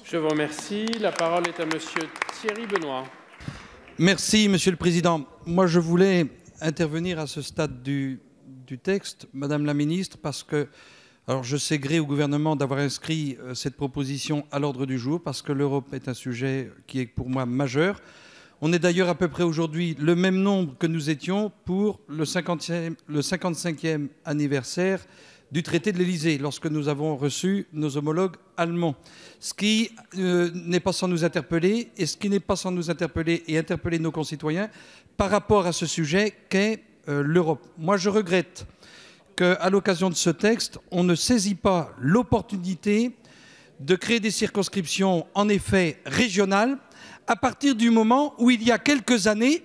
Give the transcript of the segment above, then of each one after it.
Je vous remercie. La parole est à Monsieur Thierry Benoît. Merci, Monsieur le Président. Moi, je voulais intervenir à ce stade du texte, Madame la Ministre, parce que alors je sais gré au gouvernement d'avoir inscrit cette proposition à l'ordre du jour, parce que l'Europe est un sujet qui est pour moi majeur. On est d'ailleurs à peu près aujourd'hui le même nombre que nous étions pour le 55e anniversaire du traité de l'Élysée, lorsque nous avons reçu nos homologues allemands. Ce qui n'est pas sans nous interpeller, et ce qui n'est pas sans nous interpeller et interpeller nos concitoyens par rapport à ce sujet qu'est l'Europe. Moi, je regrette qu'à l'occasion de ce texte, on ne saisit pas l'opportunité de créer des circonscriptions, en effet, régionales, à partir du moment où, il y a quelques années,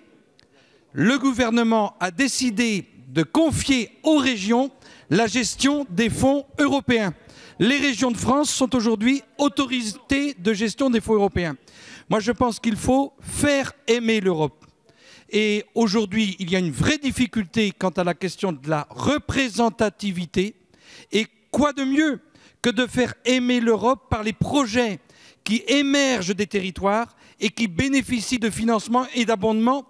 le gouvernement a décidé de confier aux régions la gestion des fonds européens. Les régions de France sont aujourd'hui autorités de gestion des fonds européens. Moi, je pense qu'il faut faire aimer l'Europe. Et aujourd'hui, il y a une vraie difficulté quant à la question de la représentativité. Et quoi de mieux que de faire aimer l'Europe par les projets qui émergent des territoires et qui bénéficient de financement et d'abondement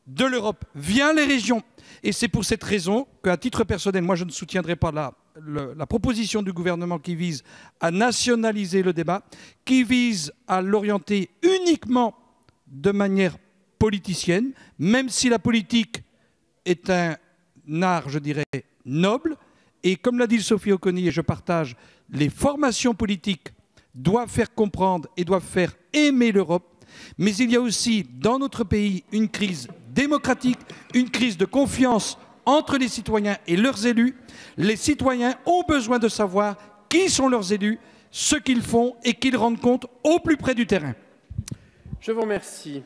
de l'Europe via les régions. Et c'est pour cette raison qu'à titre personnel, moi je ne soutiendrai pas la proposition du gouvernement qui vise à nationaliser le débat, qui vise à l'orienter uniquement de manière politicienne, même si la politique est un art, je dirais, noble. Et comme l'a dit Sophie Oconi, et je partage, les formations politiques doivent faire comprendre et doivent faire aimer l'Europe. Mais il y a aussi dans notre pays une crise démocratique, une crise de confiance entre les citoyens et leurs élus. Les citoyens ont besoin de savoir qui sont leurs élus, ce qu'ils font et qu'ils rendent compte au plus près du terrain. Je vous remercie.